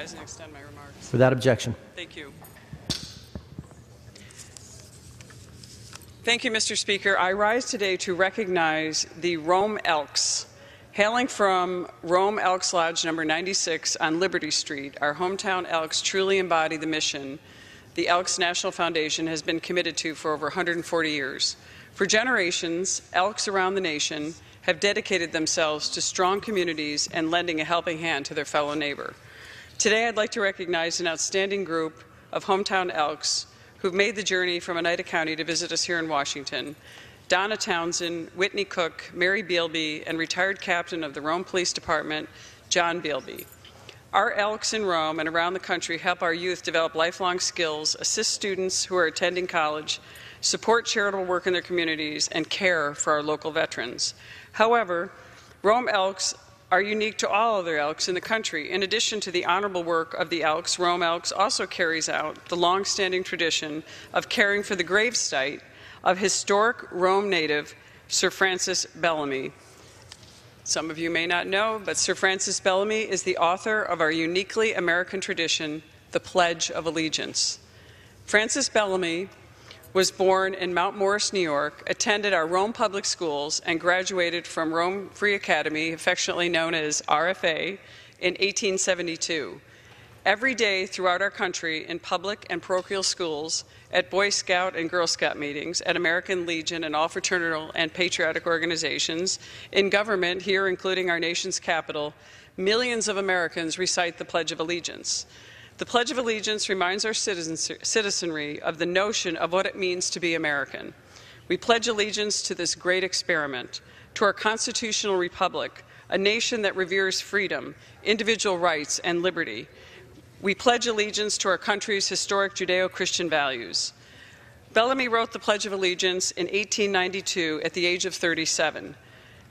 rise and extend my remarks. Without objection. Thank you. Thank you, Mr. Speaker. I rise today to recognize the Rome Elks. Hailing from Rome Elks Lodge number 96 on Liberty Street, our hometown Elks truly embody the mission the Elks National Foundation has been committed to for over 140 years. For generations, Elks around the nation have dedicated themselves to strong communities and lending a helping hand to their fellow neighbor. Today, I'd like to recognize an outstanding group of hometown Elks who've made the journey from Oneida County to visit us here in Washington. Donna Townsend, Whitney Cook, Mary Bealby, and retired captain of the Rome Police Department, John Bealby. Our Elks in Rome and around the country help our youth develop lifelong skills, assist students who are attending college, support charitable work in their communities, and care for our local veterans. However, Rome Elks are unique to all other Elks in the country. In addition to the honorable work of the Elks, Rome Elks also carries out the long-standing tradition of caring for the gravesite of historic Rome native Sir Francis Bellamy. Some of you may not know, but Sir Francis Bellamy is the author of our uniquely American tradition, the Pledge of Allegiance. Francis Bellamy was born in Mount Morris, New York, attended our Rome public schools, and graduated from Rome Free Academy, affectionately known as RFA, in 1872. Every day throughout our country, in public and parochial schools, at Boy Scout and Girl Scout meetings, at American Legion and all fraternal and patriotic organizations, in government here, including our nation's capital, millions of Americans recite the Pledge of Allegiance. The Pledge of Allegiance reminds our citizenry of the notion of what it means to be American. We pledge allegiance to this great experiment, to our constitutional republic, a nation that reveres freedom, individual rights, and liberty. We pledge allegiance to our country's historic Judeo-Christian values. Bellamy wrote the Pledge of Allegiance in 1892 at the age of 37.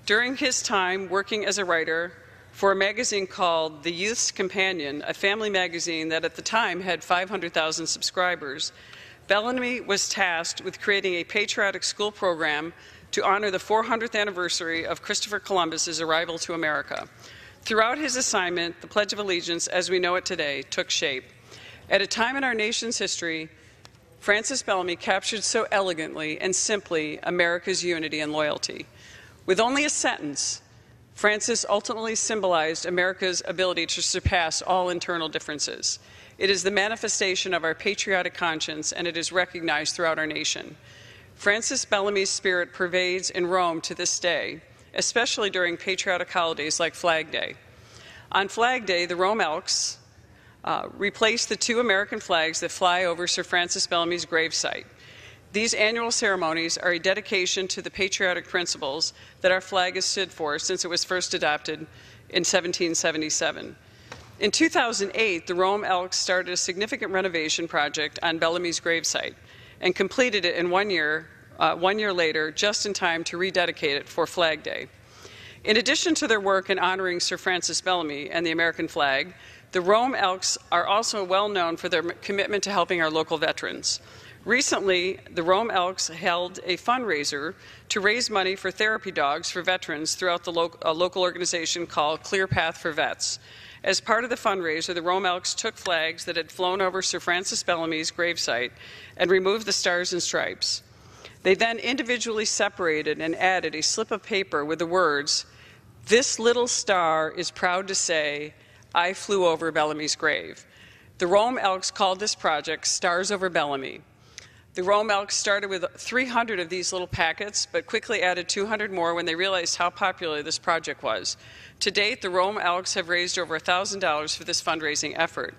During his time working as a writer for a magazine called The Youth's Companion, a family magazine that at the time had 500,000 subscribers, Bellamy was tasked with creating a patriotic school program to honor the 400th anniversary of Christopher Columbus's arrival to America. Throughout his assignment, the Pledge of Allegiance, as we know it today, took shape. At a time in our nation's history, Francis Bellamy captured so elegantly and simply America's unity and loyalty. With only a sentence, Francis ultimately symbolized America's ability to surpass all internal differences. It is the manifestation of our patriotic conscience, and it is recognized throughout our nation. Francis Bellamy's spirit pervades in Rome to this day, especially during patriotic holidays like Flag Day. On Flag Day, the Rome Elks replace the two American flags that fly over Sir Francis Bellamy's gravesite. These annual ceremonies are a dedication to the patriotic principles that our flag has stood for since it was first adopted in 1777. In 2008, the Rome Elks started a significant renovation project on Bellamy's gravesite and completed it in 1 year later, just in time to rededicate it for Flag Day. In addition to their work in honoring Sir Francis Bellamy and the American flag, the Rome Elks are also well known for their commitment to helping our local veterans. Recently, the Rome Elks held a fundraiser to raise money for therapy dogs for veterans throughout the local organization called Clear Path for Vets. As part of the fundraiser, the Rome Elks took flags that had flown over Sir Francis Bellamy's gravesite and removed the stars and stripes. They then individually separated and added a slip of paper with the words, "This little star is proud to say, I flew over Bellamy's grave." The Rome Elks called this project Stars Over Bellamy. The Rome Elks started with 300 of these little packets, but quickly added 200 more when they realized how popular this project was. To date, the Rome Elks have raised over $1,000 for this fundraising effort.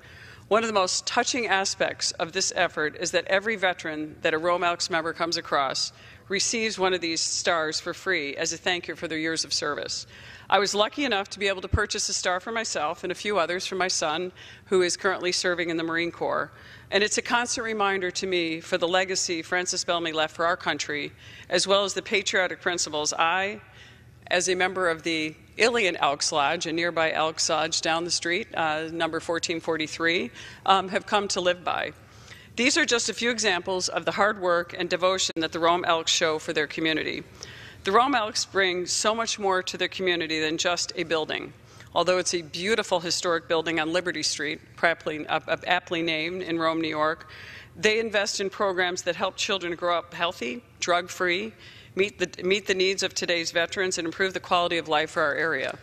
One of the most touching aspects of this effort is that every veteran that a Rome Elks member comes across receives one of these stars for free as a thank you for their years of service. I was lucky enough to be able to purchase a star for myself and a few others for my son, who is currently serving in the Marine Corps. And it's a constant reminder to me for the legacy Francis Bellamy left for our country, as well as the patriotic principles I, as a member of the Ilion Elks Lodge, a nearby Elks Lodge down the street, number 1443, have come to live by. These are just a few examples of the hard work and devotion that the Rome Elks show for their community. The Rome Elks bring so much more to their community than just a building. Although it's a beautiful historic building on Liberty Street, aptly named in Rome, New York, they invest in programs that help children grow up healthy, drug-free, meet the needs of today's veterans, and improve the quality of life for our area.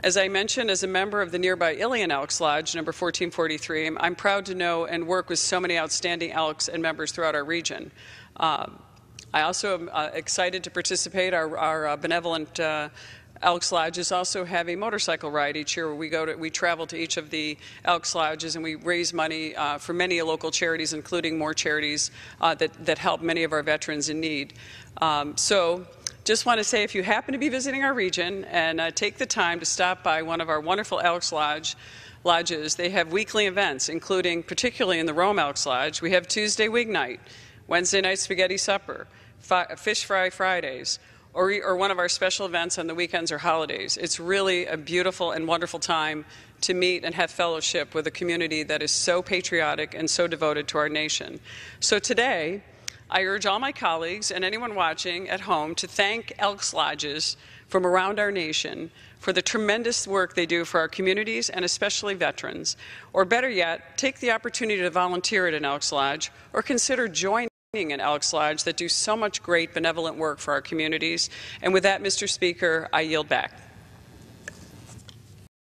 As I mentioned, as a member of the nearby Ilion Elks Lodge, number 1443, I'm proud to know and work with so many outstanding Elks and members throughout our region. I also am excited to participate. Our benevolent Elks Lodges also have a motorcycle ride each year where we travel to each of the Elks Lodges and we raise money for many local charities, including more charities that help many of our veterans in need. So just want to say, if you happen to be visiting our region and take the time to stop by one of our wonderful Elks Lodges, they have weekly events, including, particularly in the Rome Elks Lodge, we have Tuesday Wig Night, Wednesday night Spaghetti Supper, Fish Fry Fridays, or one of our special events on the weekends or holidays. It's really a beautiful and wonderful time to meet and have fellowship with a community that is so patriotic and so devoted to our nation. So today, I urge all my colleagues and anyone watching at home to thank Elks Lodges from around our nation for the tremendous work they do for our communities and especially veterans. Or better yet, take the opportunity to volunteer at an Elks Lodge or consider joining an Elks Lodge that do so much great benevolent work for our communities. And with that, Mr. Speaker, I yield back.